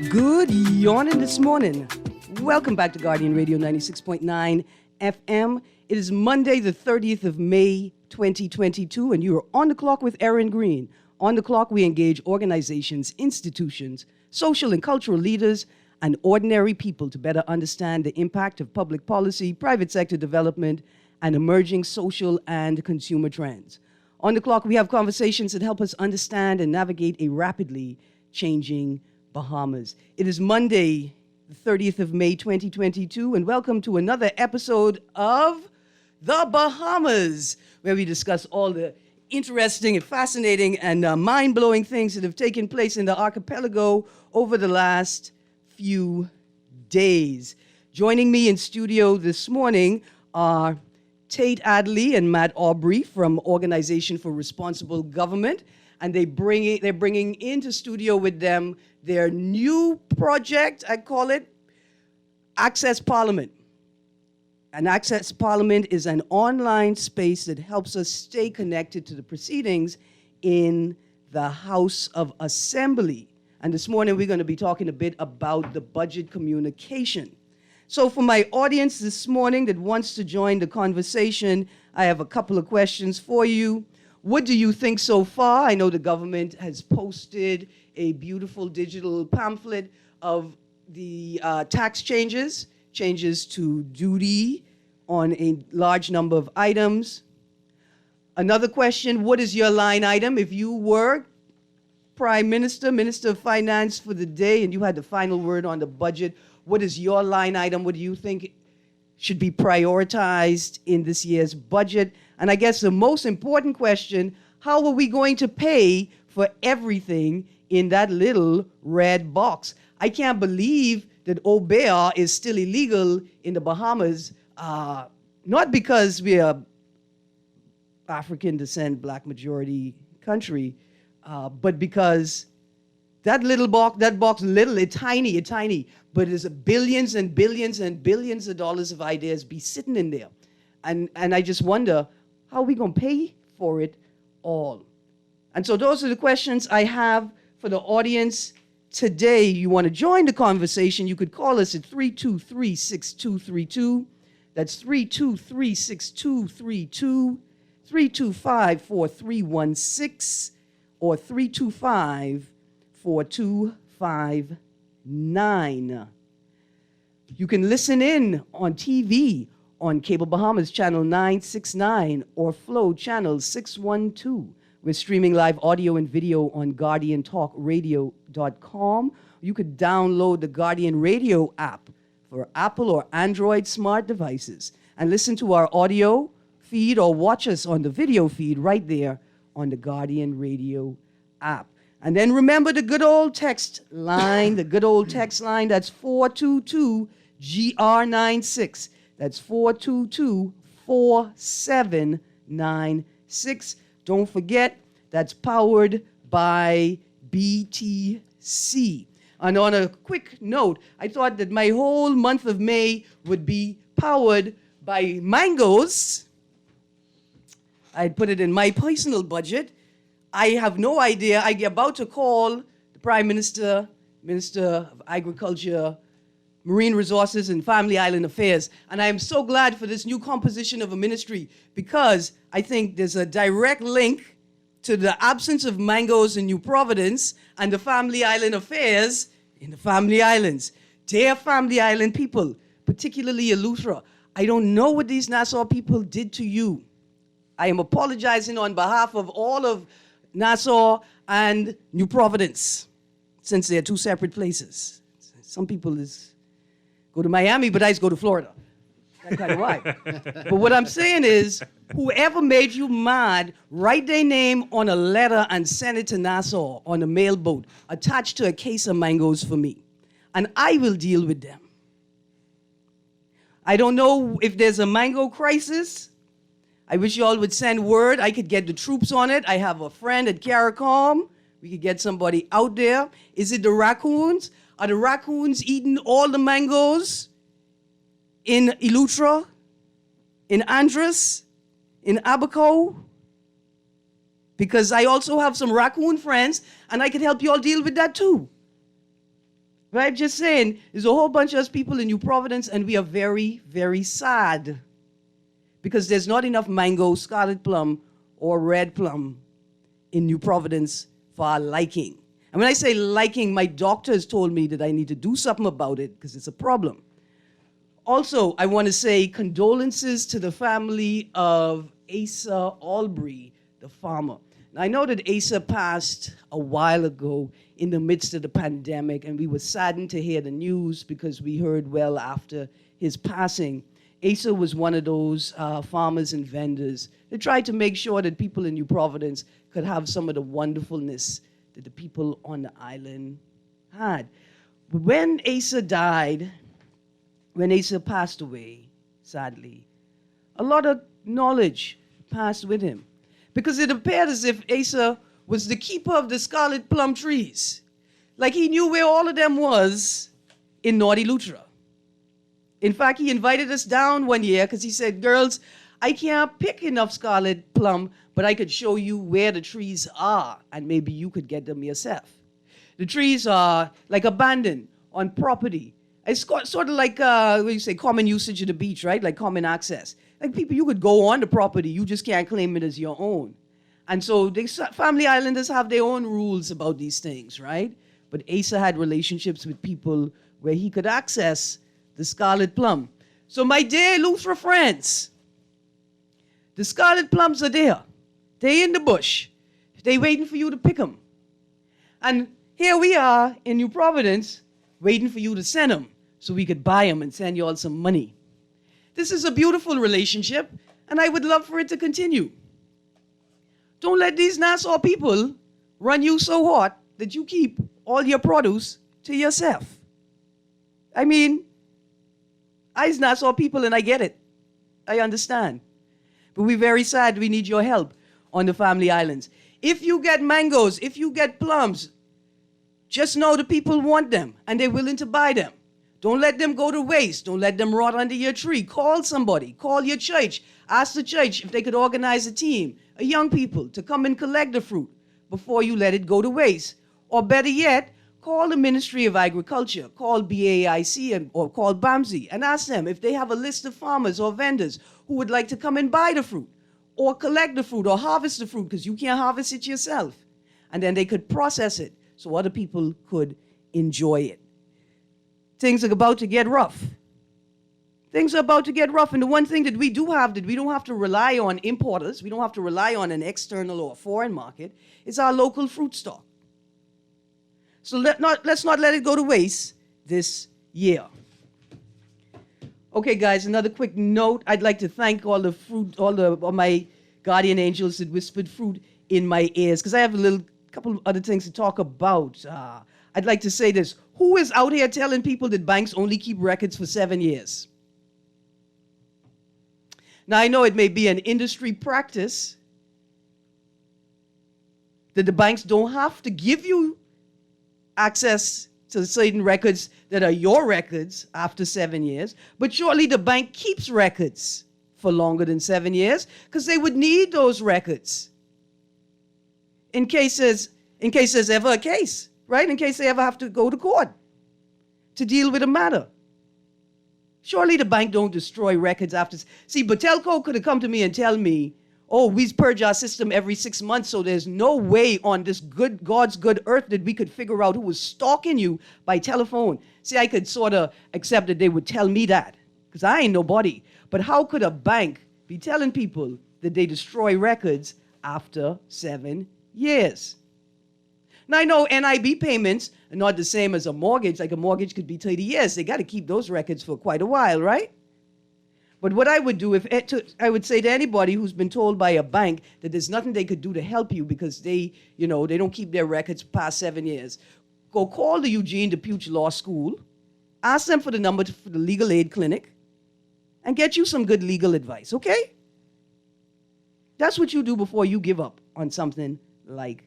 Good yawning this morning. Welcome back to Guardian Radio 96.9 FM. It is Monday, the 30th of May, 2022, and you are on the clock with Erin Greene. On the clock, we engage organizations, institutions, social and cultural leaders, and ordinary people to better understand the impact of public policy, private sector development, and emerging social and consumer trends. On the clock, we have conversations that help us understand and navigate a rapidly changing Bahamas. It is Monday, the 30th of May, 2022, and welcome to another episode of The Bahamas, where we discuss all the interesting and fascinating and mind-blowing things that have taken place in the archipelago over the last few days. Joining me in studio this morning are Tate Adley and Matt Aubrey from Organization for Responsible Government, and they're bringing into studio with them their new project, I call it Access Parliament. And Access Parliament is an online space that helps us stay connected to the proceedings in the House of Assembly. And this morning we're going to be talking a bit about the budget communication. So for my audience this morning that wants to join the conversation, I have a couple of questions for you. What do you think so far? I know the government has posted a beautiful digital pamphlet of the tax changes to duty on a large number of items. Another question, what is your line item? If you were Prime Minister, Minister of Finance for the day, and you had the final word on the budget, what is your line item? What do you think should be prioritized in this year's budget? And I guess the most important question, how are we going to pay for everything in that little red box? I can't believe that allbury is still illegal in the Bahamas, not because we are African descent, black majority country, but because that box, it's tiny, but there's billions and billions and billions of dollars of ideas be sitting in there. And I just wonder, how are we going to pay for it all? And so those are the questions I have for the audience today. You want to join the conversation, you could call us at 323-6232. That's 323-6232, 325-4316, or 325-4259. You can listen in on TV on Cable Bahamas Channel 969 or Flow Channel 612. We're streaming live audio and video on GuardianTalkRadio.com. You could download the Guardian Radio app for Apple or Android smart devices and listen to our audio feed or watch us on the video feed right there on the Guardian Radio app. And then remember the good old text line, that's 422-GR96. That's 422-4796. Don't forget, that's powered by BTC. And on a quick note, I thought that my whole month of May would be powered by mangoes. I'd put it in my personal budget. I have no idea. I'm about to call the Prime Minister, Minister of Agriculture, Marine Resources, and Family Island Affairs. And I am so glad for this new composition of a ministry because I think there's a direct link to the absence of mangoes in New Providence and the Family Island Affairs in the Family Islands. Dear Family Island people, particularly Eleuthera, I don't know what these Nassau people did to you. I am apologizing on behalf of all of Nassau and New Providence, since they're two separate places. Some people go to Miami, but I just go to Florida. That kind of vibe. But what I'm saying is, whoever made you mad, write their name on a letter and send it to Nassau on a mailboat, attached to a case of mangoes for me. And I will deal with them. I don't know if there's a mango crisis. I wish you all would send word. I could get the troops on it. I have a friend at CARICOM. We could get somebody out there. Is it the raccoons? Are the raccoons eating all the mangoes in Eleuthera, in Andros, in Abaco? Because I also have some raccoon friends, and I could help you all deal with that too. Right? Just saying, there's a whole bunch of us people in New Providence, and we are very, very sad because there's not enough mango, scarlet plum, or red plum in New Providence for our liking. And when I say liking, my doctor has told me that I need to do something about it because it's a problem. Also, I want to say condolences to the family of Asa Allbury, the farmer. Now, I know that Asa passed a while ago in the midst of the pandemic, and we were saddened to hear the news because we heard well after his passing. Asa was one of those farmers and vendors that tried to make sure that people in New Providence could have some of the wonderfulness that the people on the island had. But when Asa died, when Asa passed away, sadly, a lot of knowledge passed with him. Because it appeared as if Asa was the keeper of the scarlet plum trees. Like he knew where all of them was in Naughty Lutra. In fact, he invited us down one year because he said, girls, I can't pick enough scarlet plum, but I could show you where the trees are, and maybe you could get them yourself. The trees are like abandoned on property. It's sort of like, what do you say, common usage of the beach, right? Like common access. Like people, you could go on the property, you just can't claim it as your own. And so the family islanders have their own rules about these things, right? But Asa had relationships with people where he could access the scarlet plum. So my dear Lutheran friends, the scarlet plums are there. They're in the bush. They're waiting for you to pick them. And here we are in New Providence waiting for you to send them so we could buy them and send you all some money. This is a beautiful relationship, and I would love for it to continue. Don't let these Nassau people run you so hot that you keep all your produce to yourself. I mean, I's Nassau people, and I get it. I understand. But we're very sad. We need your help on the family islands. If you get mangoes, if you get plums, just know the people want them, and they're willing to buy them. Don't let them go to waste. Don't let them rot under your tree. Call somebody. Call your church. Ask the church if they could organize a team, a young people, to come and collect the fruit before you let it go to waste. Or better yet, call the Ministry of Agriculture, call BAIC or call BAMSI, and ask them if they have a list of farmers or vendors who would like to come and buy the fruit or collect the fruit or harvest the fruit because you can't harvest it yourself. And then they could process it so other people could enjoy it. Things are about to get rough. Things are about to get rough. And the one thing that we do have that we don't have to rely on importers, we don't have to rely on an external or foreign market, is our local fruit stock. So let's not let it go to waste this year. Okay, guys, another quick note. I'd like to thank all my guardian angels that whispered fruit in my ears, because I have a couple of other things to talk about. I'd like to say this. Who is out here telling people that banks only keep records for 7 years? Now, I know it may be an industry practice that the banks don't have to give you access to certain records that are your records after 7 years, but surely the bank keeps records for longer than 7 years because they would need those records in case there's ever a case, right? In case they ever have to go to court to deal with a matter. Surely the bank don't destroy records after. See, Batelco could have come to me and tell me, oh, we purge our system every 6 months, so there's no way on this God's good earth that we could figure out who was stalking you by telephone. See, I could sort of accept that they would tell me that, because I ain't nobody. But how could a bank be telling people that they destroy records after 7 years? Now, I know NIB payments are not the same as a mortgage. Like a mortgage could be 30 years. They got to keep those records for quite a while, right? But what I would do, I would say to anybody who's been told by a bank that there's nothing they could do to help you because they don't keep their records past 7 years, go call the Eugene DePuch Law School, ask them for the number for the legal aid clinic, and get you some good legal advice, okay? That's what you do before you give up on something like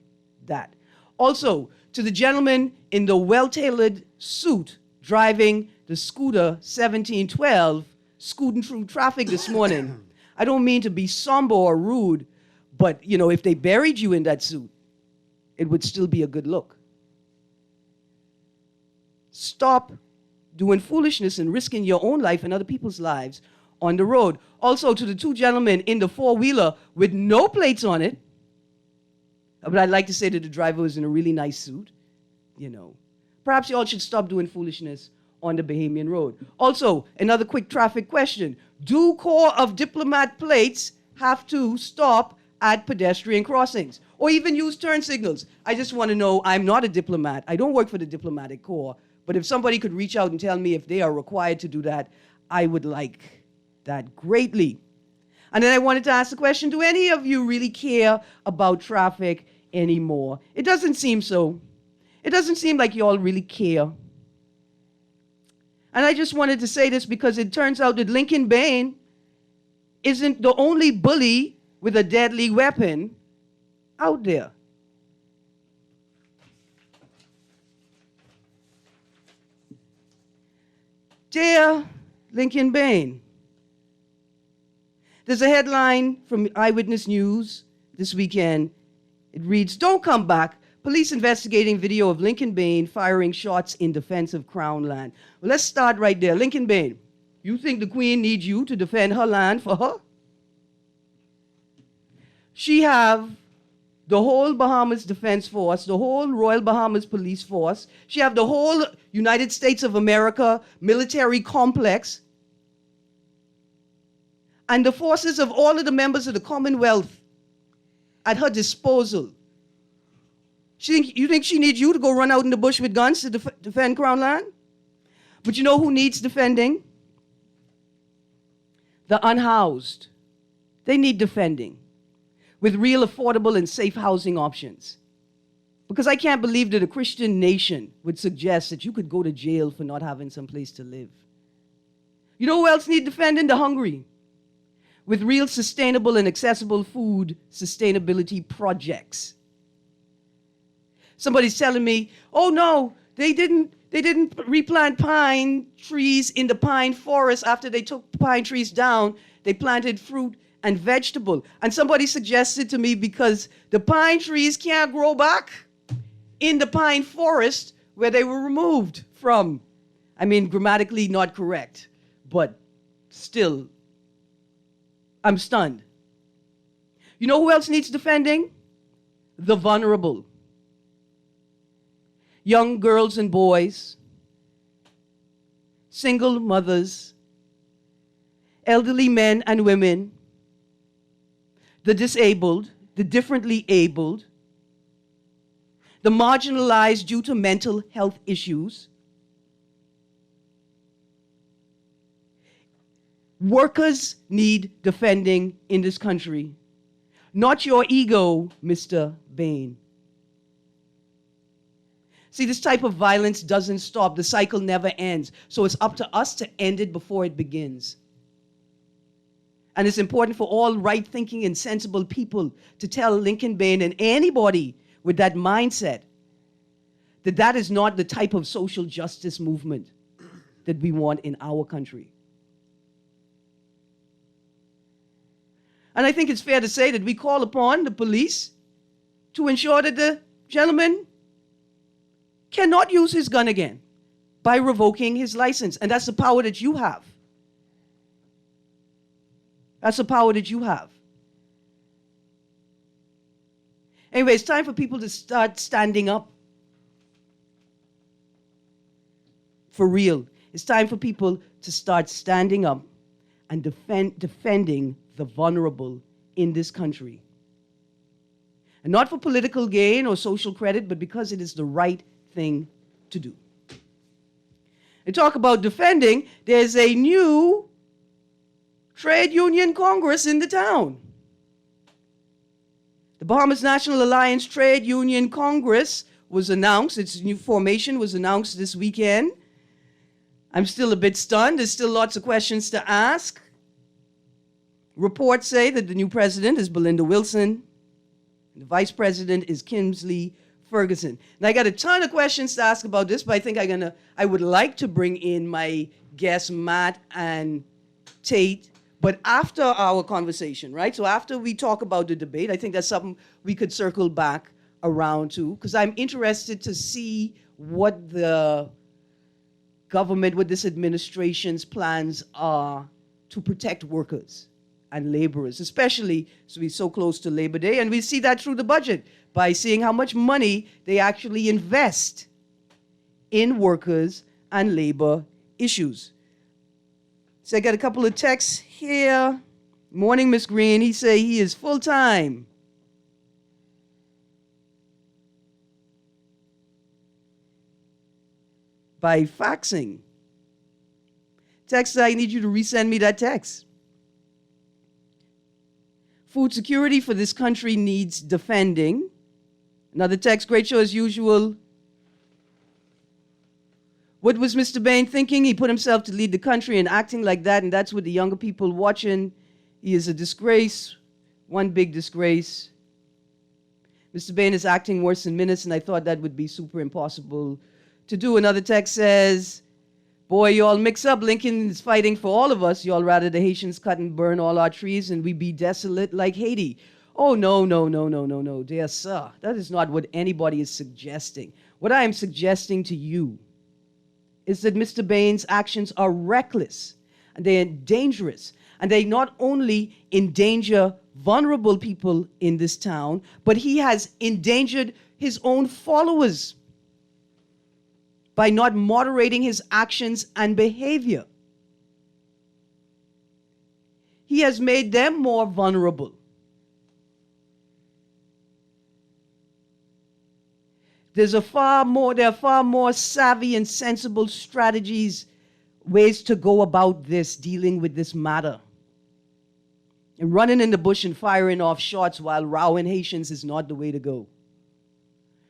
that. Also, to the gentleman in the well-tailored suit driving the scooter 1712, scooting through traffic this morning. I don't mean to be somber or rude, but, if they buried you in that suit, it would still be a good look. Stop stop doing foolishness and risking your own life and other people's lives on the road. Also, to the two gentlemen in the four-wheeler with no plates on it, but I'd like to say that the driver was in a really nice suit, Perhaps you all should stop doing foolishness on the Bahamian Road. Also, another quick traffic question. Do Corps of Diplomat plates have to stop at pedestrian crossings or even use turn signals? I just want to know, I'm not a diplomat. I don't work for the Diplomatic Corps. But if somebody could reach out and tell me if they are required to do that, I would like that greatly. And then I wanted to ask the question, do any of you really care about traffic anymore? It doesn't seem so. It doesn't seem like you all really care. And I just wanted to say this because it turns out that Lincoln Bain isn't the only bully with a deadly weapon out there. Dear Lincoln Bain, there's a headline from Eyewitness News this weekend. It reads, "Don't come back. Police investigating video of Lincoln Bain firing shots in defense of Crown land." Well, let's start right there. Lincoln Bain, you think the Queen needs you to defend her land for her? She have the whole Bahamas Defense Force, the whole Royal Bahamas Police Force. She have the whole United States of America military complex and the forces of all of the members of the Commonwealth at her disposal. You think she needs you to go run out in the bush with guns to defend Crown land? But you know who needs defending? The unhoused. They need defending with real affordable and safe housing options. Because I can't believe that a Christian nation would suggest that you could go to jail for not having some place to live. You know who else needs defending? The hungry. With real sustainable and accessible food sustainability projects. Somebody's telling me, oh no, they didn't replant pine trees in the pine forest after they took pine trees down. They planted fruit and vegetable. And somebody suggested to me because the pine trees can't grow back in the pine forest where they were removed from. I mean, grammatically not correct, but still, I'm stunned. You know who else needs defending? The vulnerable. Young girls and boys, single mothers, elderly men and women, the disabled, the differently abled, the marginalized due to mental health issues. Workers need defending in this country. Not your ego, Mr. Bain. See, this type of violence doesn't stop. The cycle never ends. So it's up to us to end it before it begins. And it's important for all right-thinking and sensible people to tell Lincoln Bain and anybody with that mindset that that is not the type of social justice movement that we want in our country. And I think it's fair to say that we call upon the police to ensure that the gentleman cannot use his gun again by revoking his license. And that's the power that you have. That's the power that you have. Anyway, it's time for people to start standing up. For real. It's time for people to start standing up and defending the vulnerable in this country. And not for political gain or social credit, but because it is the right thing to do. And talk about defending, there's a new trade union congress in the town. The Bahamas National Alliance Trade Union Congress was announced. Its new formation was announced this weekend. I'm still a bit stunned. There's still lots of questions to ask. Reports say that the new president is Belinda Wilson. The vice president is Kimsley Ferguson. And I got a ton of questions to ask about this, but I think I would like to bring in my guests, Matt and Tate, but after our conversation, right? So after we talk about the debate, I think that's something we could circle back around to, because I'm interested to see what the government, what this administration's plans are to protect workers and laborers, especially as we're so close to Labor Day. And we see that through the budget by seeing how much money they actually invest in workers and labor issues. So I got a couple of texts here. Morning, Miss Greene. He say he is full-time. By faxing. Text, I need you to resend me that text. Food security for this country needs defending. Another text, great show as usual. What was Mr. Bain thinking? He put himself to lead the country and acting like that, and that's what the younger people watching. He is a disgrace, one big disgrace. Mr. Bain is acting worse than minutes, and I thought that would be super impossible to do. Another text says, boy, y'all mix up. Lincoln is fighting for all of us. Y'all rather the Haitians cut and burn all our trees and we be desolate like Haiti. Oh, no, dear sir. That is not what anybody is suggesting. What I am suggesting to you is that Mr. Bain's actions are reckless and they're dangerous. And they not only endanger vulnerable people in this town, but he has endangered his own followers by not moderating his actions and behavior. He has made them more vulnerable. There are far more savvy and sensible strategies, ways to go about this, dealing with this matter. And running in the bush and firing off shots while rowing Haitians is not the way to go.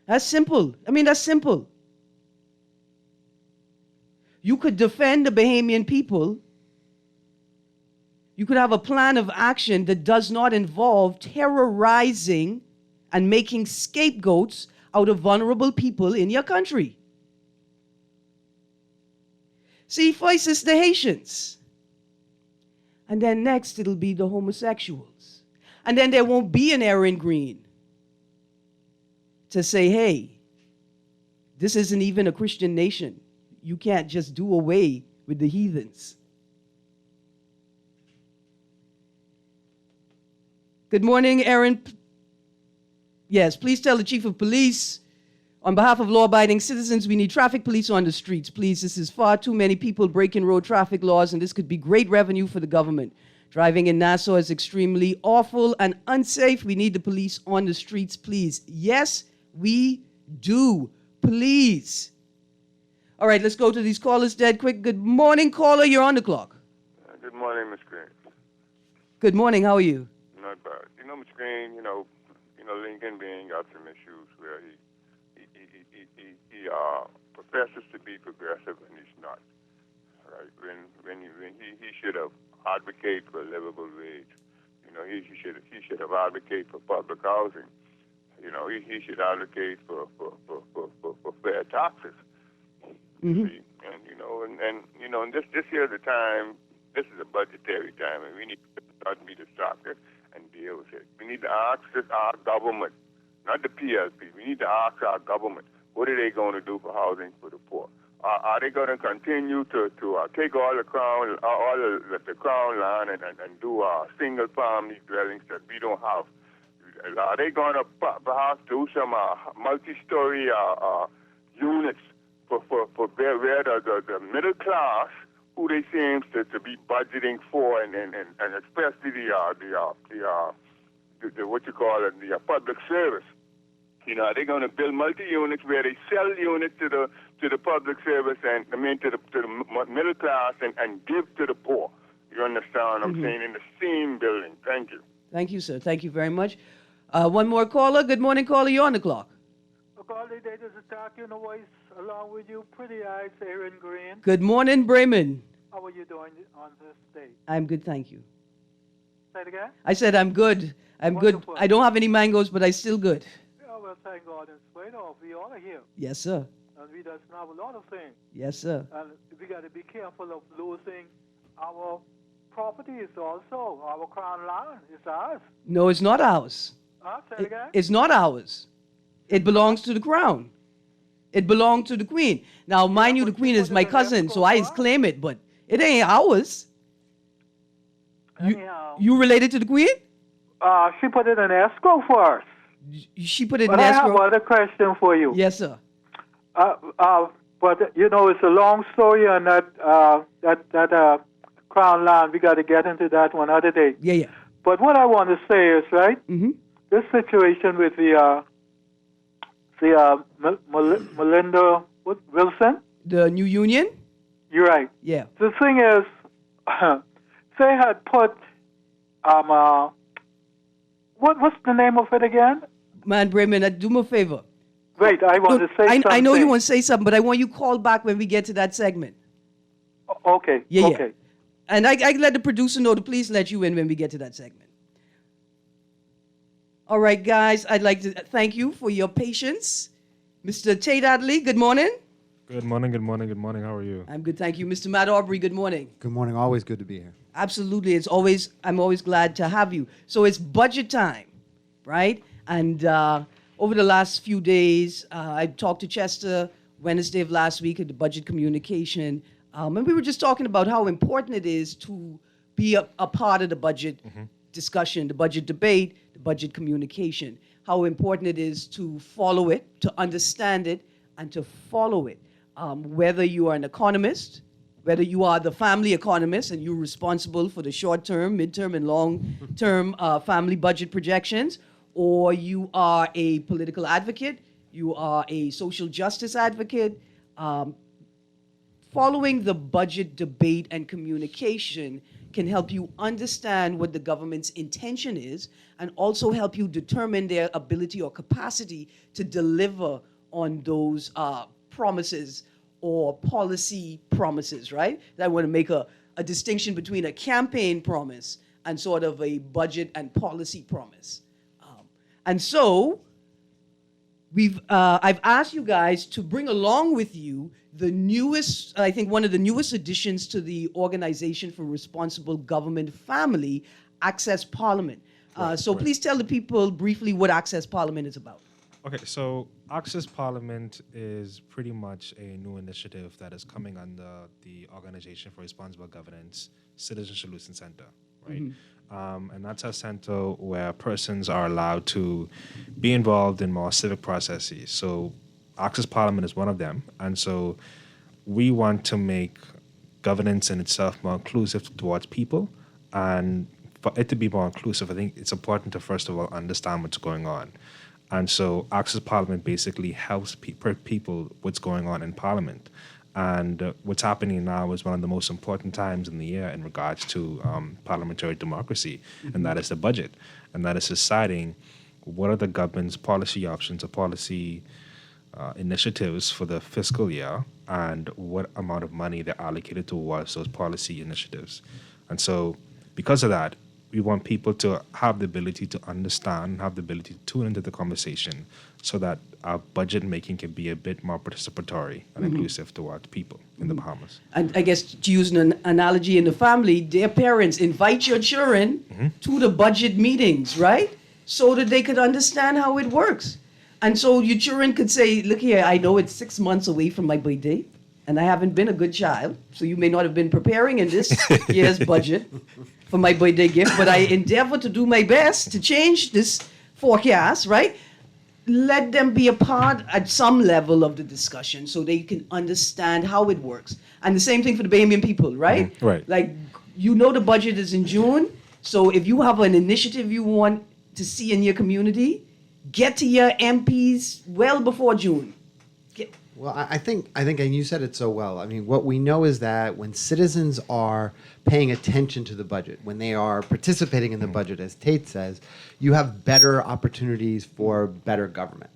That's simple. That's simple. You could defend the Bahamian people. You could have a plan of action that does not involve terrorizing and making scapegoats out of vulnerable people in your country. See, first it's the Haitians. And then next it'll be the homosexuals. And then there won't be an Erin Greene to say, hey, this isn't even a Christian nation. You can't just do away with the heathens. Good morning, Erin. Yes, please tell the chief of police, on behalf of law-abiding citizens, we need traffic police on the streets. Please, this is far too many people breaking road traffic laws, and this could be great revenue for the government. Driving in Nassau is extremely awful and unsafe. We need the police on the streets, please. Yes, we do. Please. All right, let's go to these callers dead quick. Good morning, caller. You're on the clock. Good morning, Ms. Greene. Good morning. How are you? Not bad. Ms. Greene, Lincoln being got some issues where he professes to be progressive and he's not. Right? When he should have advocated for a livable wage. He should have advocated for public housing. He should advocate for fair taxes. Mm-hmm. See? And this year the time. This is a budgetary time, and we need to meet the socket and deal with it. We need to ask our government, not the PLP. We need to ask our government, what are they going to do for housing for the poor? Are they going to continue to take all the crown land and do single family dwellings that we don't have? Are they going to perhaps do some multi-story units for where the middle class, who they seem to be budgeting for, and especially the what you call it, the public service. Are they going to build multi-units where they sell units to the public service and to the middle class and give to the poor? You understand what I'm saying? In the same building. Thank you. Thank you, sir. Thank you very much. One more caller. Good morning, caller. You're on the clock. Caller, they just attack you in a voice along with you. Pretty eyes, Erin Greene. Good morning, Bremen. How are you doing on this day? I'm good, thank you. Say it again? I said I'm good. I'm Wonderful. good. I don't have any mangoes, but I'm still good. Yeah, well, thank God in spite of. We all are here. Yes, sir. And we just have a lot of things. Yes, sir. And we got to be careful of losing our properties also. Our crown land is ours. No, it's not ours. Say it again? It's not ours. It belongs to the crown. It belonged to the Queen. Now, mind you, the but Queen she is put my it in cousin, so I escrow claim it, but it ain't ours. Anyhow, You related to the Queen? she put it in escrow for us. She put it in But I have escrow. another question for you. Yes, sir. But it's a long story on that Crown land. We got to get into that one other day. Yeah. But what I want to say is, right, Mm-hmm. this situation with Melinda Wilson. The New Union? You're right. Yeah. The thing is, they had put what's the name of it again? Man, Bremen, do me a favor. Wait, I want to say something. I know you want to say something, but I want you called back when we get to that segment. Okay. Yeah. Okay. And I let the producer know to please let you in when we get to that segment. All right, guys, I'd like to thank you for your patience. Mr. Tate Adley, good morning. Good morning. How are you? I'm good, thank you. Mr. Matt Aubrey, good morning. Good morning. Always good to be here. Absolutely. I'm always glad to have you. So it's budget time, right? And over the last few days, I talked to Chester Wednesday of last week at the budget communication. And we were just talking about how important it is to be a part of the budget discussion, the budget debate, the budget communication, how important it is to follow it, to understand it, and to follow it. Whether you are an economist, whether you are the family economist and you're responsible for the short-term, mid-term, and long-term family budget projections, or you are a political advocate, you are a social justice advocate, following the budget debate and communication can help you understand what the government's intention is and also help you determine their ability or capacity to deliver on those promises or policy promises, right? I want to make a distinction between a campaign promise and sort of a budget and policy promise. And so I've asked you guys to bring along with you the newest, I think one of the newest additions to the Organization for Responsible Government Family, Access Parliament. So please tell the people briefly what Access Parliament is about. Okay, so Access Parliament is pretty much a new initiative that is coming under the Organization for Responsible Governance Citizen Solution Center, right? And that's a center where persons are allowed to be involved in more civic processes. So Access Parliament is one of them. And so we want to make governance in itself more inclusive towards people. And for it to be more inclusive, I think it's important to, first of all, understand what's going on. And so Access Parliament basically helps people what's going on in Parliament. And what's happening now is one of the most important times in the year in regards to parliamentary democracy, and that is the budget. And that is deciding what are the government's policy options or policy initiatives for the fiscal year and what amount of money they're allocated towards those policy initiatives. And so because of that, we want people to have the ability to understand, have the ability to tune into the conversation so that our budget making can be a bit more participatory and inclusive towards people in the Bahamas. And I guess to use an analogy in the family, their parents invite your children to the budget meetings, right? So that they could understand how it works. And so your children could say, look here, I know it's 6 months away from my birthday, and I haven't been a good child, so you may not have been preparing in this year's budget for my birthday gift, but I endeavor to do my best to change this forecast, right? Let them be a part at some level of the discussion so they can understand how it works. And the same thing for the Bahamian people, right? Right. Like, you know the budget is in June, so if you have an initiative you want to see in your community, get to your MPs well before June. Well, I think, and you said it so well. I mean, what we know is that when citizens are paying attention to the budget, when they are participating in the budget, as Tate says, you have better opportunities for better government.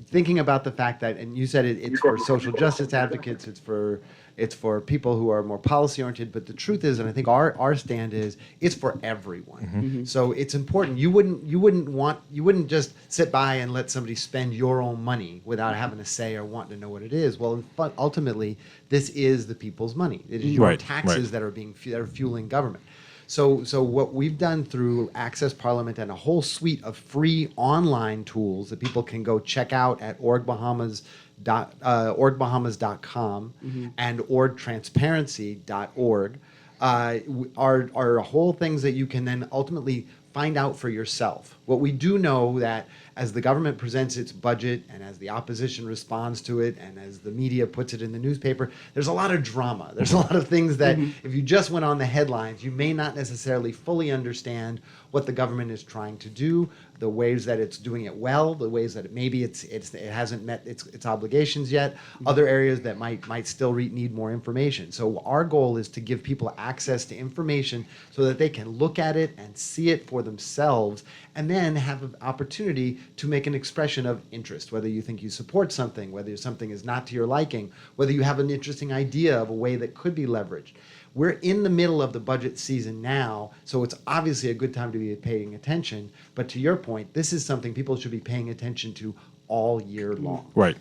Thinking about the fact that, and you said it's for social justice advocates, it's for people who are more policy oriented, but the truth is, and I think our stand is, it's for everyone. So it's important. You wouldn't just sit by and let somebody spend your own money without having a say or wanting to know what it is. Well, but ultimately, this is the people's money. It is your taxes that are fueling government. So what we've done through Access Parliament and a whole suite of free online tools that people can go check out at orgbahamas.com and orgtransparency.org are whole things that you can then ultimately find out for yourself. What we do know that as the government presents its budget and as the opposition responds to it and as the media puts it in the newspaper, there's a lot of drama. There's a lot of things that if you just went on the headlines, you may not necessarily fully understand what the government is trying to do, the ways that it's doing it well, the ways that maybe it hasn't met its obligations yet, other areas that might still need more information. So our goal is to give people access to information so that they can look at it and see it for themselves and then have an opportunity to make an expression of interest, whether you think you support something, whether something is not to your liking, whether you have an interesting idea of a way that could be leveraged. We're in the middle of the budget season now, so it's obviously a good time to be paying attention. But to your point, this is something people should be paying attention to all year long. Right.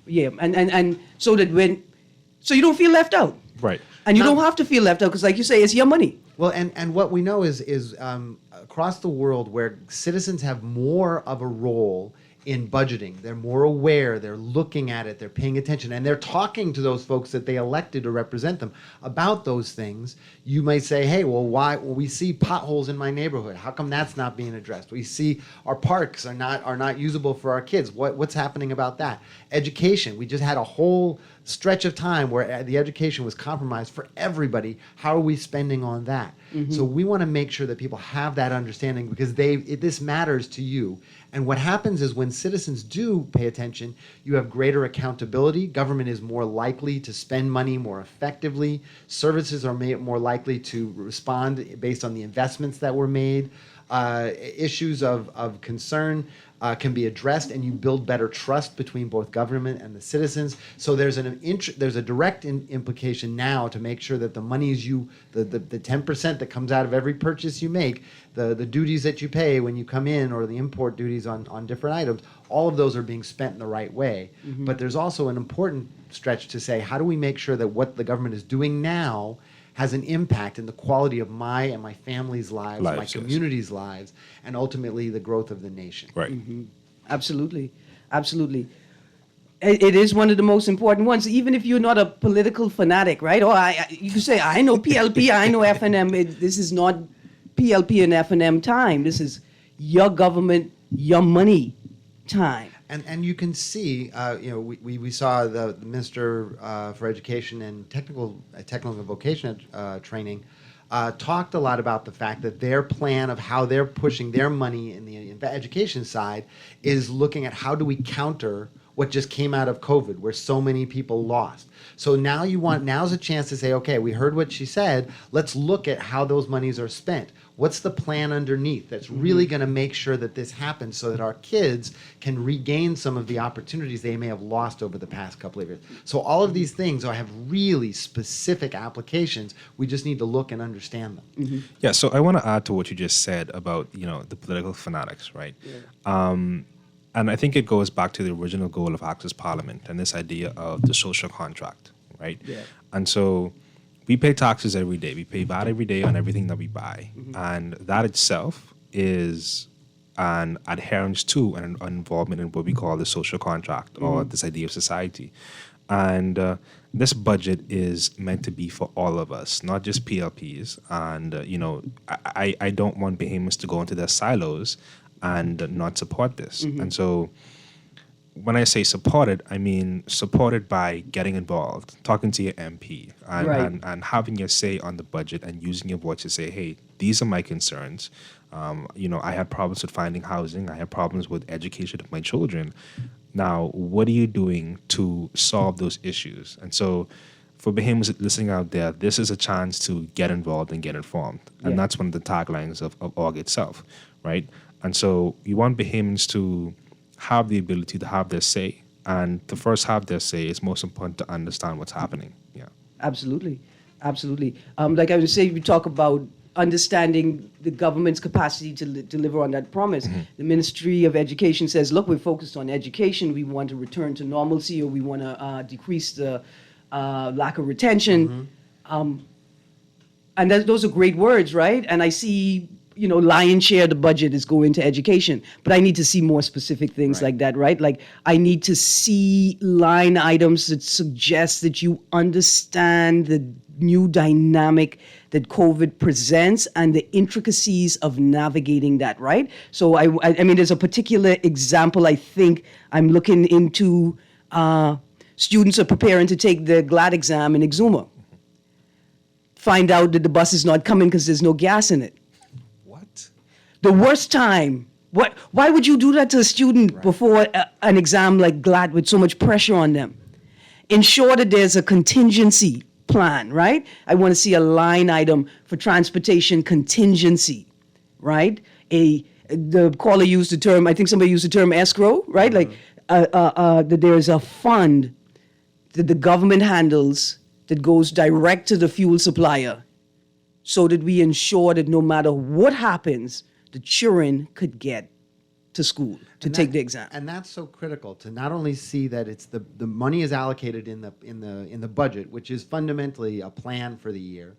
Yeah, and so so you don't feel left out. Right. And you don't have to feel left out because, like you say, it's your money. Well, and what we know is across the world where citizens have more of a role in budgeting, they're more aware, they're looking at it, they're paying attention, and they're talking to those folks that they elected to represent them about those things. You might say, hey, well, why? Well, we see potholes in my neighborhood. How come that's not being addressed? We see our parks are not usable for our kids. What's happening about that? Education. We just had a whole stretch of time where the education was compromised for everybody. How are we spending on that? So we want to make sure that people have that understanding because this matters to you. And what happens is when citizens do pay attention, you have greater accountability. Government is more likely to spend money more effectively. Services are more likely to respond based on the investments that were made. Issues of concern can be addressed, and you build better trust between both government and the citizens. So there's a direct implication now to make sure that the monies the 10% that comes out of every purchase you make, the duties that you pay when you come in, or the import duties on different items, all of those are being spent in the right way. But there's also an important stretch to say, how do we make sure that what the government is doing now has an impact in the quality of my and my family's lives, my community's lives, and ultimately the growth of the nation. Right. Absolutely. It is one of the most important ones, even if you're not a political fanatic, right? Or you can say, I know PLP, I know FNM. This is not PLP and FNM time. This is your government, your money time. And you can see, we saw the Minister for Education and Technical and Vocational Training talked a lot about the fact that their plan of how they're pushing their money in the education side is looking at how do we counter what just came out of COVID, where so many people lost. So now's a chance to say, okay, we heard what she said. Let's look at how those monies are spent. What's the plan underneath that's really going to make sure that this happens so that our kids can regain some of the opportunities they may have lost over the past couple of years? So all of these things have really specific applications. We just need to look and understand them. Yeah, so I want to add to what you just said about, the political fanatics, right? Yeah. And I think it goes back to the original goal of Access Parliament and this idea of the social contract, right? Yeah. And so we pay taxes every day. We pay VAT every day on everything that we buy. And that itself is an adherence to and an involvement in what we call the social contract or this idea of society. And this budget is meant to be for all of us, not just PLPs. And, I don't want behemoths to go into their silos and not support this. And so when I say supported, I mean supported by getting involved, talking to your MP, and having your say on the budget and using your voice to say, hey, these are my concerns. I had problems with finding housing. I had problems with education of my children. Now, what are you doing to solve those issues? And so for behemoths listening out there, this is a chance to get involved and get informed. And that's one of the taglines of org itself, right? And so you want behemoths to have the ability to have their say. And to first have their say, it's most important to understand what's happening. Yeah. Absolutely. Like I was saying, we talk about understanding the government's capacity to deliver on that promise. The Ministry of Education says, look, we're focused on education. We want to return to normalcy, or we want to decrease the lack of retention. and those are great words, right? And I see, lion's share of the budget is going to education, but I need to see more specific things Right. like that, right? Like I need to see line items that suggest that you understand the new dynamic that COVID presents and the intricacies of navigating that, right? So I mean, there's a particular example I think I'm looking into. Students are preparing to take the GLAD exam in Exuma. Find out that the bus is not coming because there's no gas in it. What? The worst time. Why would you do that to a student before an exam like GLAD with so much pressure on them? Ensure that there's a contingency plan, right? I want to see a line item for transportation contingency, right? The caller used the term, I think somebody used the term escrow, right? Like that there's a fund that the government handles that goes direct to the fuel supplier so that we ensure that no matter what happens, the children could get to school to take the exam. And that's so critical to not only see that it's the money is allocated in the budget, which is fundamentally a plan for the year,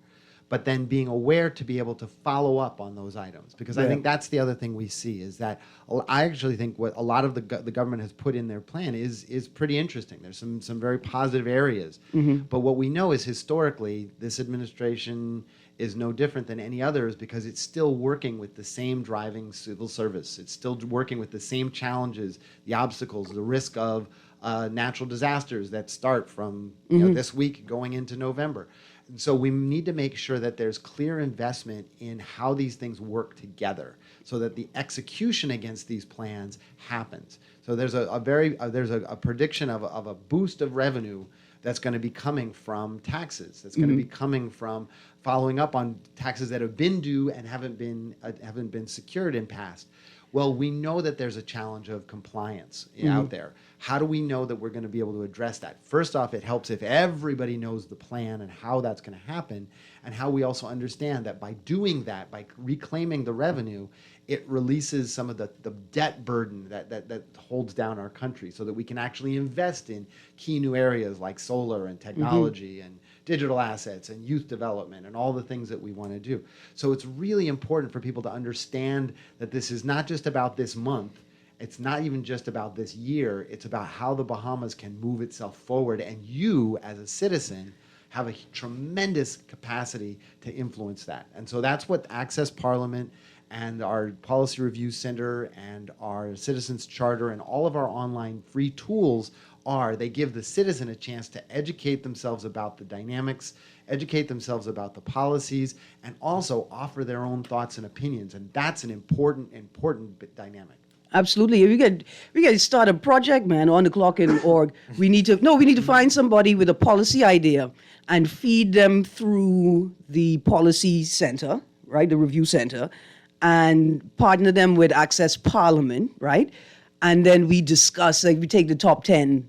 but then being aware to be able to follow up on those items. Because I think that's the other thing we see is that I actually think what a lot of the government has put in their plan is pretty interesting. There's some very positive areas. But what we know is historically this administration is no different than any others because it's still working with the same driving civil service. It's still working with the same challenges, the obstacles, the risk of natural disasters that start from this week going into November. And so we need to make sure that there's clear investment in how these things work together so that the execution against these plans happens. So there's a prediction of a boost of revenue that's going to be coming from taxes. That's going to be coming from following up on taxes that have been due and haven't been secured in past. Well, we know that there's a challenge of compliance out there. How do we know that we're going to be able to address that? First off, it helps if everybody knows the plan and how that's going to happen, and how we also understand that by doing that, by reclaiming the revenue, it releases some of the debt burden that holds down our country so that we can actually invest in key new areas like solar and technology and digital assets and youth development and all the things that we want to do. So it's really important for people to understand that this is not just about this month. It's not even just about this year. It's about how the Bahamas can move itself forward. And you, as a citizen, have a tremendous capacity to influence that. And so that's what Access Parliament and our Policy Review Center and our Citizens Charter and all of our online free tools are. They give the citizen a chance to educate themselves about the dynamics, educate themselves about the policies, and also offer their own thoughts and opinions. And that's an important dynamic. Absolutely. We got to start a project, man, on the clock in org. We need to find somebody with a policy idea and feed them through the policy center, right? The review center, and partner them with Access Parliament, right? And then we discuss, like we take the top 10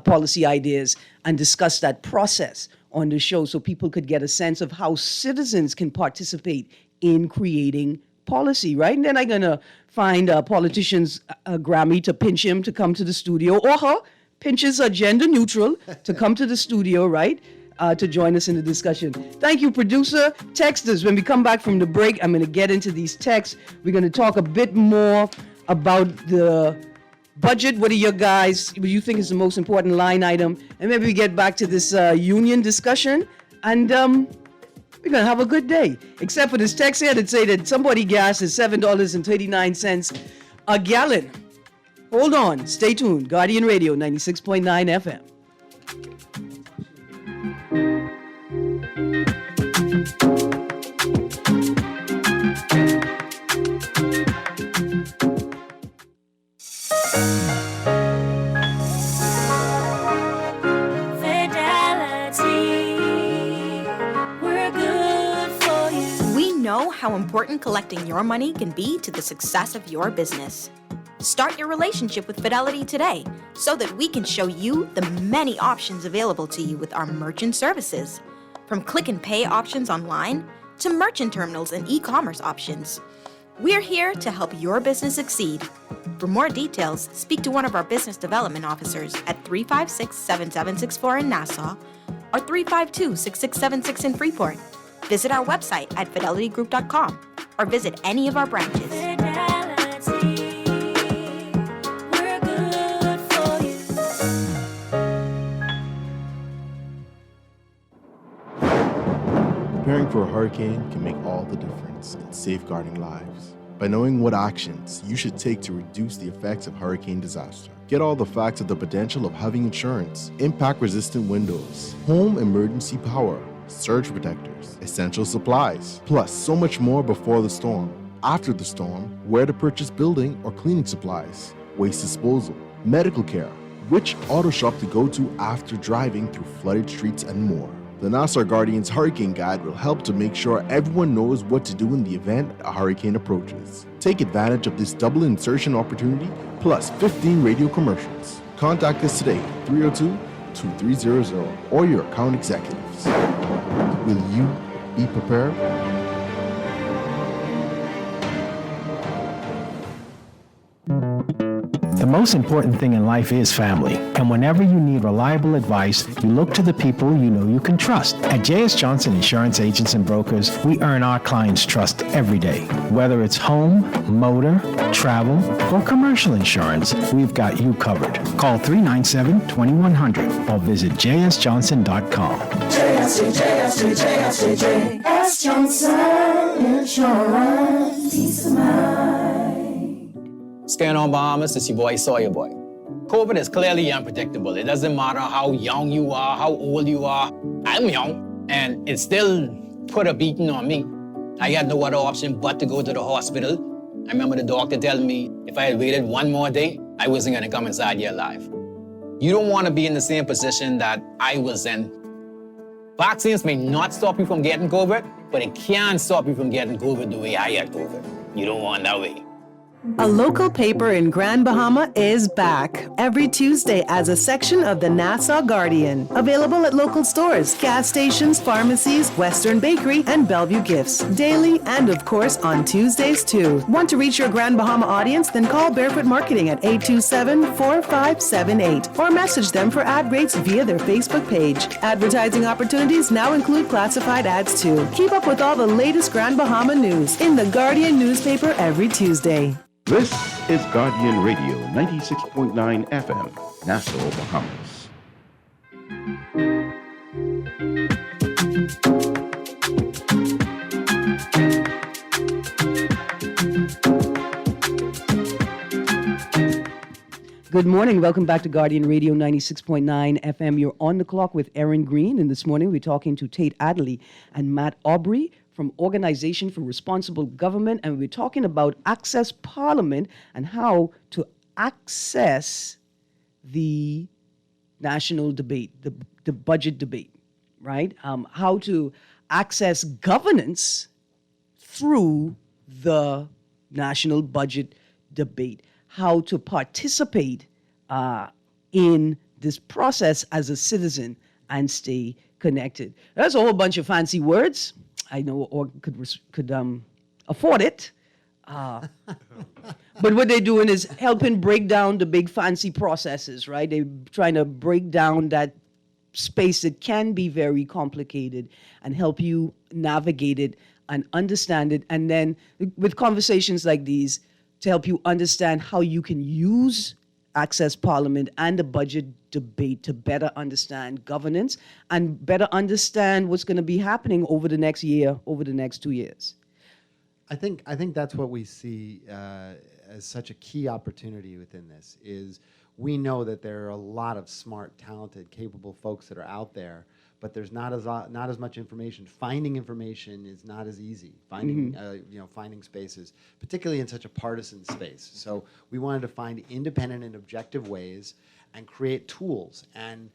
policy ideas and discuss that process on the show so people could get a sense of how citizens can participate in creating policy, right? And then I'm going to find politicians, Grammy, to pinch him to come to the studio, or her, pinches are gender neutral, to come to the studio, right? To join us in the discussion. Thank you, producer. Text us. When we come back from the break, I'm going to get into these texts. We're going to talk a bit more about the budget. What do you think is the most important line item? And maybe we get back to this union discussion, and we're going to have a good day. Except for this text here that say that somebody gas is $7.39 a gallon. Hold on. Stay tuned. Guardian Radio 96.9 FM. How important collecting your money can be to the success of your business. Start your relationship with Fidelity today so that we can show you the many options available to you with our merchant services. From click and pay options online to merchant terminals and e-commerce options. We're here to help your business succeed. For more details, speak to one of our business development officers at 356-7764 in Nassau or 352-6676 in Freeport. Visit our website at fidelitygroup.com or visit any of our branches. Preparing for a hurricane can make all the difference in safeguarding lives. By knowing what actions you should take to reduce the effects of hurricane disaster. Get all the facts of the potential of having insurance, impact-resistant windows, home emergency power, surge protectors, essential supplies, plus so much more before the storm, after the storm, where to purchase building or cleaning supplies, waste disposal, medical care, which auto shop to go to after driving through flooded streets, and more. The Nassau Guardian's Hurricane Guide will help to make sure everyone knows what to do in the event a hurricane approaches. Take advantage of this double insertion opportunity, plus 15 radio commercials. Contact us today, 302-2300, or your account executives. Will you be prepared? The most important thing in life is family, and whenever you need reliable advice, you look to the people you know you can trust. At J.S. Johnson Insurance Agents and Brokers, we earn our clients' trust every day. Whether it's home, motor, travel, or commercial insurance, we've got you covered. Call 397-2100 or visit jsjohnson.com. JS Johnson Insurance, peace of mind. What's going on, Bahamas? It's your boy, Sawyer Boy. COVID is clearly unpredictable. It doesn't matter how young you are, how old you are. I'm young, and it still put a beating on me. I had no other option but to go to the hospital. I remember the doctor telling me if I had waited one more day, I wasn't gonna come inside here alive. You don't wanna be in the same position that I was in. Vaccines may not stop you from getting COVID, but it can stop you from getting COVID the way I had COVID. You don't want that way. A local paper in Grand Bahama is back every Tuesday as a section of the Nassau Guardian. Available at local stores, gas stations, pharmacies, Western Bakery, and Bellevue Gifts. Daily and, of course, on Tuesdays, too. Want to reach your Grand Bahama audience? Then call Barefoot Marketing at 827-4578 or message them for ad rates via their Facebook page. Advertising opportunities now include classified ads, too. Keep up with all the latest Grand Bahama news in the Guardian newspaper every Tuesday. This is Guardian Radio 96.9 FM, Nassau, Bahamas. Good morning. Welcome back to Guardian Radio 96.9 FM. You're on the clock with Erin Greene, and this morning we're talking to Tate Adderley and Matt Aubrey from Organization for Responsible Government, and we're talking about Access Parliament and how to access the national debate, the budget debate, right? How to access governance through the national budget debate, how to participate in this process as a citizen and stay connected. That's a whole bunch of fancy words. I know or could afford it. But what they're doing is helping break down the big fancy processes, right? They're trying to break down that space that can be very complicated and help you navigate it and understand it. And then with conversations like these, to help you understand how you can use Access Parliament and the budget debate to better understand governance and better understand what's going to be happening over the next year, over the next 2 years. I think that's what we see as such a key opportunity within this is we know that there are a lot of smart, talented, capable folks that are out there, but there's not as much information. Finding information is not as easy. Finding finding spaces, particularly in such a partisan space. So we wanted to find independent and objective ways and create tools. And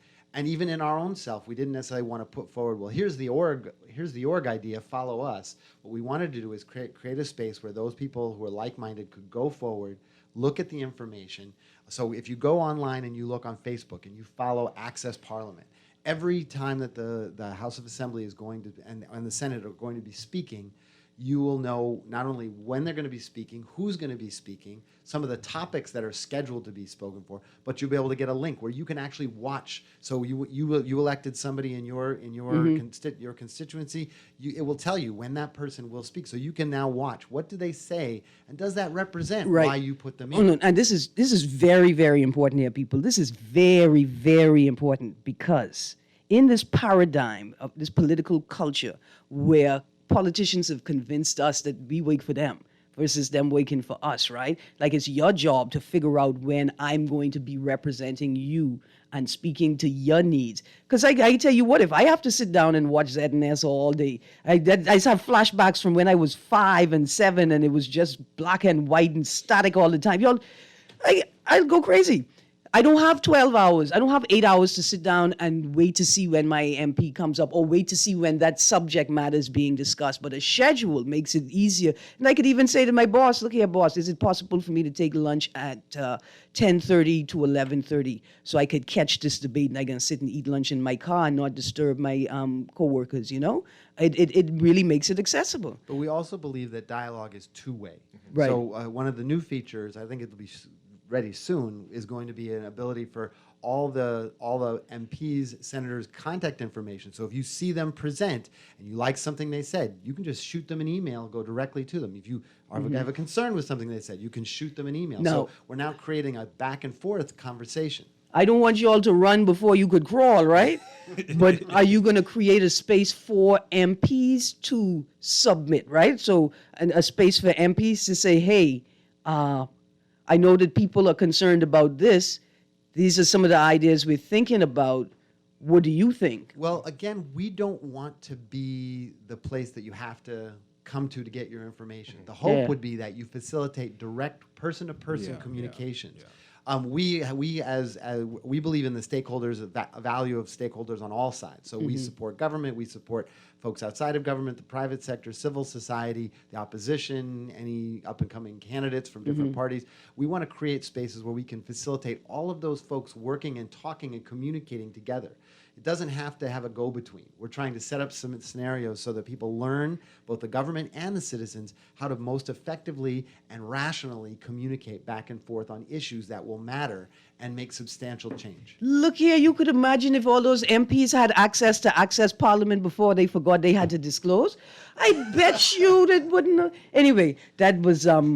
even in our own self, we didn't necessarily want to put forward, well, here's the org idea, follow us. What we wanted to do is create a space where those people who are like-minded could go forward, look at the information. So if you go online and you look on Facebook and you follow Access Parliament, every time that the House of Assembly is going to and the Senate are going to be speaking, you will know not only when they're going to be speaking, who's going to be speaking, some of the topics that are scheduled to be spoken for, but you'll be able to get a link where you can actually watch. So you elected somebody in your your constituency. It will tell you when that person will speak, so you can now watch what do they say, and does that represent why you put them in? Oh, no, and this is very, very important here, people. This is very, very important because in this paradigm of this political culture where politicians have convinced us that we wait for them versus them waiting for us, right? Like it's your job to figure out when I'm going to be representing you and speaking to your needs. Because I tell you what, if I have to sit down and watch ZNS all day, I just have flashbacks from when I was 5 and 7 and it was just black and white and static all the time. I'll go crazy. I don't have 12 hours. I don't have 8 hours to sit down and wait to see when my MP comes up or wait to see when that subject matter is being discussed. But a schedule makes it easier. And I could even say to my boss, look here, boss, is it possible for me to take lunch at 10:30 to 11:30 so I could catch this debate and I can sit and eat lunch in my car and not disturb my coworkers, you know? It really makes it accessible. But we also believe that dialogue is two-way. Right. So one of the new features, I think it'll be ready soon, is going to be an ability for all the MPs, senators' contact information. So if you see them present and you like something they said, you can just shoot them an email, go directly to them. If you have a concern with something they said, you can shoot them an email. No. So we're now creating a back and forth conversation. I don't want you all to run before you could crawl, right? But are you going to create a space for MPs to submit, right? So a space for MPs to say, hey, I know that people are concerned about this. These are some of the ideas we're thinking about. What do you think? Well, again, we don't want to be the place that you have to come to get your information. The hope would be that you facilitate direct person-to-person communications. We believe in the stakeholders, value of stakeholders on all sides. So we support government, we support folks outside of government, the private sector, civil society, the opposition, any up-and-coming candidates from different parties. We want to create spaces where we can facilitate all of those folks working and talking and communicating together. It doesn't have to have a go-between. We're trying to set up some scenarios so that people learn, both the government and the citizens, how to most effectively and rationally communicate back and forth on issues that will matter and make substantial change. Look here, you could imagine if all those MPs had access to Access Parliament before they forgot they had to disclose. I bet you that wouldn't. Anyway, that was Let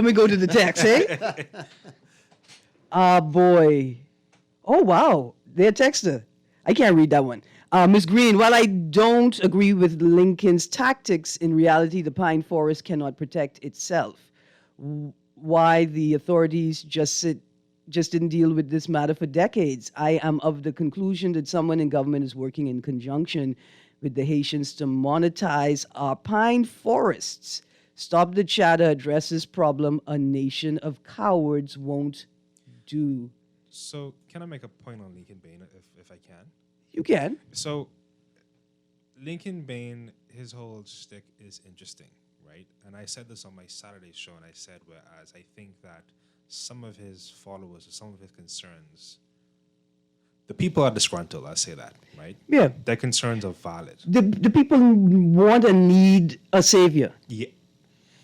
me go to the text, eh? Boy. Oh, wow. Their texter. I can't read that one. Ms. Greene, while I don't agree with Lincoln's tactics, in reality, the pine forest cannot protect itself. Why the authorities just didn't deal with this matter for decades? I am of the conclusion that someone in government is working in conjunction with the Haitians to monetize our pine forests. Stop the chatter, address this problem. A nation of cowards won't do. So can I make a point on Lincoln Bain if I can? You can. So Lincoln Bain, his whole shtick is interesting, right? And I said this on my Saturday show, and I said, whereas I think that some of his followers or some of his concerns, the people are disgruntled, I'll say that, right? Yeah. Their concerns are valid. The people want and need a savior. Yeah.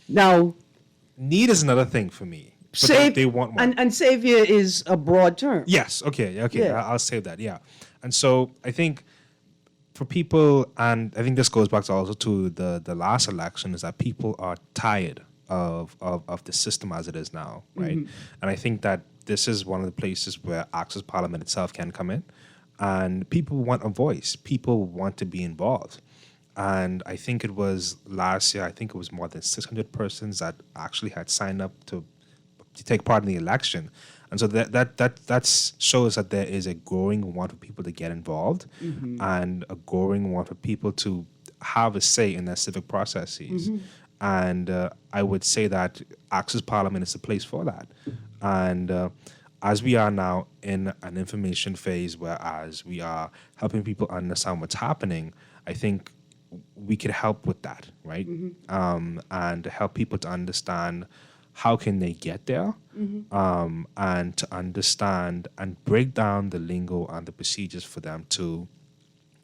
Now, need is another thing for me. But they want one. And savior is a broad term. Yes. Okay. Yeah. I'll say that. Yeah. And so I think for people, and I think this goes back to also to the last election, is that people are tired of the system as it is now, right? And I think that this is one of the places where Access Parliament itself can come in, and people want a voice. People want to be involved. And I think it was last year, I think it was more than 600 persons that actually had signed up to take part in the election. And so that shows that there is a growing want for people to get involved and a growing want for people to have a say in their civic processes. And I would say that Access Parliament is the place for that. And as we are now in an information phase, whereas we are helping people understand what's happening, I think we could help with that, right? And help people to understand how can they get there, and to understand and break down the lingo and the procedures for them to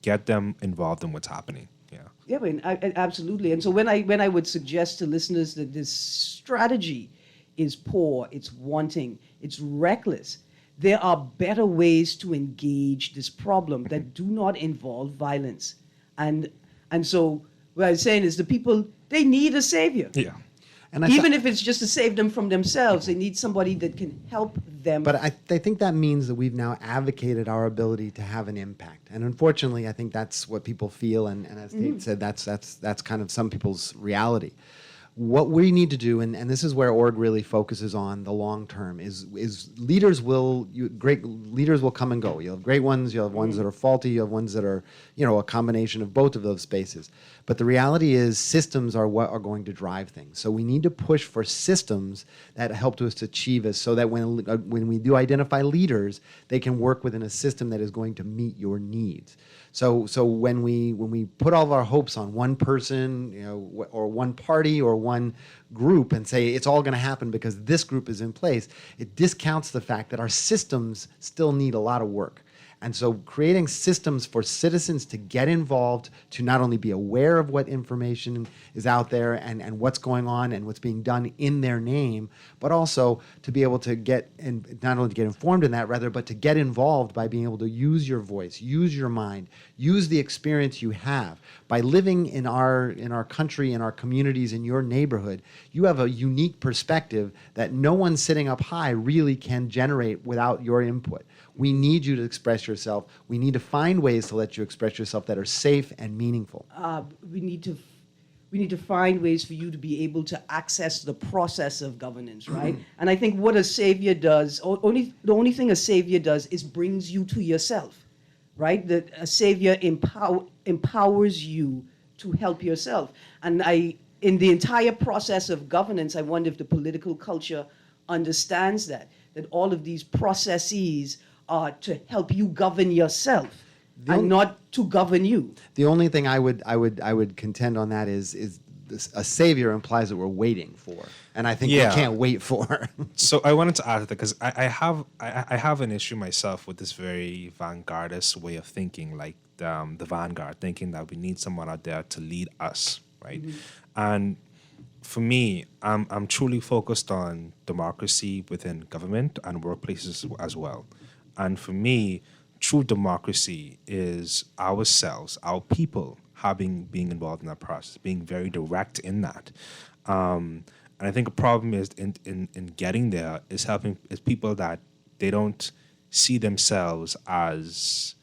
get them involved in what's happening. Yeah. Yeah, absolutely. And so when I would suggest to listeners that this strategy is poor, it's wanting, it's reckless, there are better ways to engage this problem that do not involve violence. And so what I'm saying is the people, they need a savior. Yeah. And even if it's just to save them from themselves, they need somebody that can help them. But I think that means that we've now advocated our ability to have an impact. And unfortunately, I think that's what people feel. And as Tate said, that's kind of some people's reality. What we need to do, and this is where org really focuses on the long term, is great leaders will come and go. You'll have great ones, you'll have ones that are faulty, you have ones that are, a combination of both of those spaces. But the reality is systems are what are going to drive things. So we need to push for systems that help us to achieve this, so that when we do identify leaders, they can work within a system that is going to meet your needs. So when we put all of our hopes on one person, or one party or one group and say it's all going to happen because this group is in place, it discounts the fact that our systems still need a lot of work. And so creating systems for citizens to get involved, to not only be aware of what information is out there and what's going on and what's being done in their name, but also to be able to not only to get informed in that, but to get involved by being able to use your voice, use your mind, use the experience you have. By living in our country, in our communities, in your neighborhood, you have a unique perspective that no one sitting up high really can generate without your input. We need you to express yourself. We need to find ways to let you express yourself that are safe and meaningful. We need to find ways for you to be able to access the process of governance, right? And I think what a savior does, the only thing a savior does is brings you to yourself, right? That a savior empowers you to help yourself. And in the entire process of governance, I wonder if the political culture understands that all of these processes are to help you govern yourself and not to govern you. The only thing I would contend on that is a savior implies that we're waiting for, and I think we can't wait for. So I wanted to add that because I have an issue myself with this very vanguardist way of thinking, like the vanguard, thinking that we need someone out there to lead us, right? And for me, I'm truly focused on democracy within government and workplaces as well. And for me, true democracy is ourselves, our people, being involved in that process, being very direct in that. And I think a problem is in getting there is people that they don't see themselves as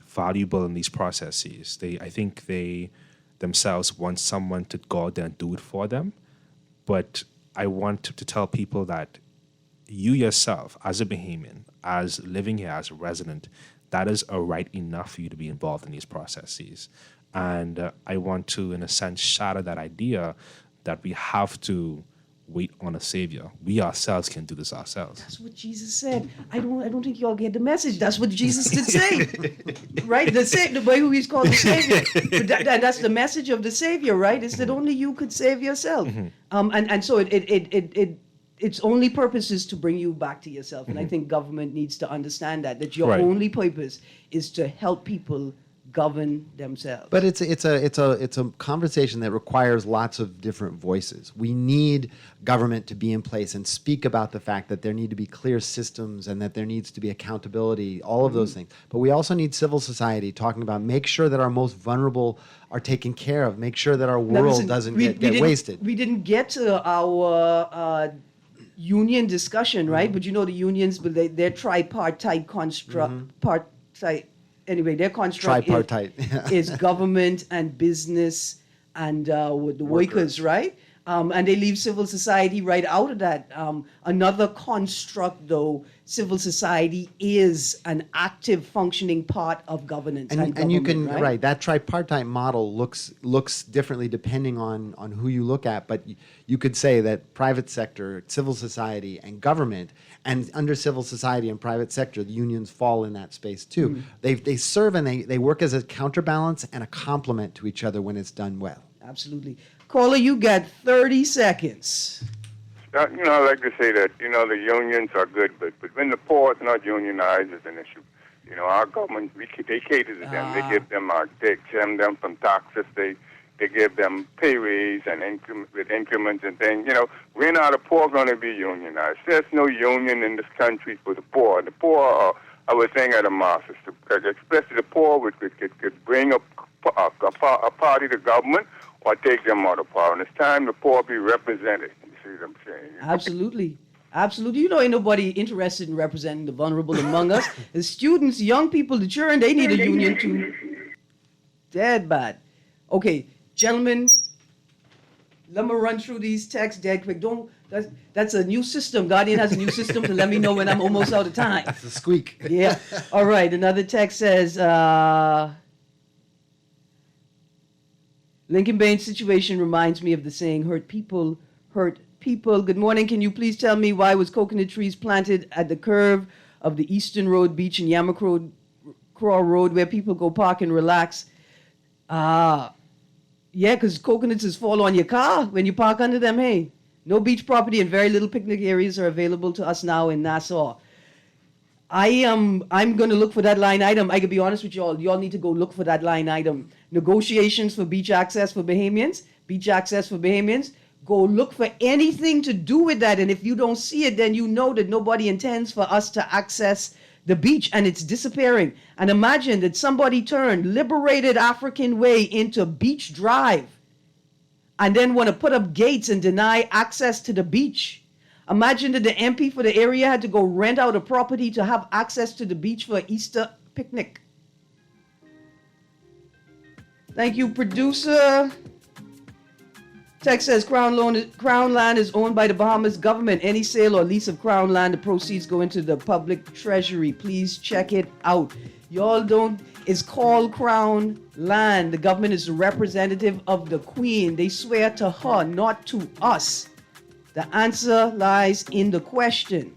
valuable in these processes. I think they themselves want someone to go out there and do it for them. But I want to tell people that you yourself, as a Bahamian, as living here, as a resident, that is a right enough for you to be involved in these processes. And I want to, in a sense, shatter that idea that we have to wait on a savior. We ourselves can do this ourselves. That's what Jesus said. I don't think y'all get the message. That's what Jesus did say, right? The way who he's called the savior. But that's the message of the savior, right? Is that only you could save yourself. And so its only purpose is to bring you back to yourself. And I think government needs to understand that your only purpose is to help people govern themselves. But it's a conversation that requires lots of different voices. We need government to be in place and speak about the fact that there need to be clear systems and that there needs to be accountability, all of those things. But we also need civil society talking about make sure that our most vulnerable are taken care of, make sure that our world doesn't get wasted. We didn't get to our union discussion, right? But the unions, but they're tripartite construct, Anyway, their construct is government and business and with the workers, right? And they leave civil society right out of that. Another construct, though, civil society is an active functioning part of governance. And you can, right, that tripartite model looks differently depending on who you look at, but you could say that private sector, civil society, and government, and under civil society and private sector, the unions fall in that space too. They serve and they work as a counterbalance and a complement to each other when it's done well. Absolutely. Caller, you got 30 seconds. I like to say that, the unions are good, but when the poor is not unionized, it's an issue. You know, our government, they cater to them. They give them, they exempt them from taxes. They give them pay raise and with increments and things. You know, when are the poor going to be unionized? There's no union in this country for the poor. The poor are a thing of the masses, especially the poor, which could bring a party to government or take them out of power. And it's time the poor be represented. You see what I'm saying? Absolutely. Absolutely. You know, ain't nobody interested in representing the vulnerable among us. The students, young people, the children, they need a union too. Dead bad. Okay, gentlemen, let me run through these texts dead quick. That's a new system. Guardian has a new system to let me know when I'm almost out of time. It's a squeak. Yeah. All right. Another text says, Lincoln Baines' situation reminds me of the saying, hurt people hurt people. Good morning. Can you please tell me why was coconut trees planted at the curve of the Eastern Road Beach and Yamacraw Road where people go park and relax? Yeah, because coconuts fall on your car when you park under them, hey. No beach property and very little picnic areas are available to us now in Nassau. I'm going to look for that line item. I can be honest with y'all. Y'all need to go look for that line item. Negotiations for beach access for Bahamians. Beach access for Bahamians. Go look for anything to do with that. And if you don't see it, then you know that nobody intends for us to access the beach and it's disappearing. And imagine that somebody turned Liberated African Way into Beach Drive and then want to put up gates and deny access to the beach. Imagine that the MP for the area had to go rent out a property to have access to the beach for an Easter picnic. Thank you, producer. Text says Crown land is owned by the Bahamas government. Any sale or lease of Crown land, the proceeds go into the public treasury. Please check it out. Y'all don't, it's called Crown land. The government is a representative of the Queen. They swear to her, not to us. The answer lies in the question.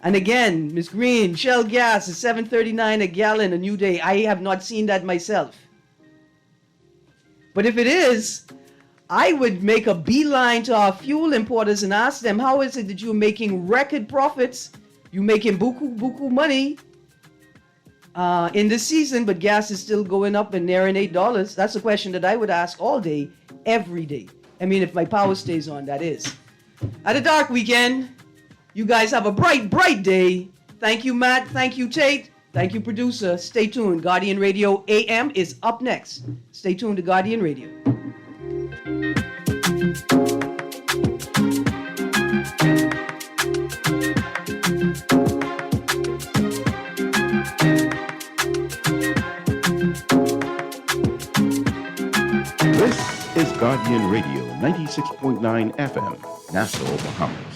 And again, Ms. Greene, Shell gas is $7.39 a gallon, a new day. I have not seen that myself. But if it is, I would make a beeline to our fuel importers and ask them, how is it that you're making record profits? You're making buku money in this season, but gas is still going up and nearing $8. That's a question that I would ask all day, every day. I mean, if my power stays on, that is. At a dark weekend, you guys have a bright, bright day. Thank you, Matt. Thank you, Tate. Thank you, producer. Stay tuned. Guardian Radio AM is up next. Stay tuned to Guardian Radio. This is Guardian Radio 96.9 FM, Nassau, Bahamas.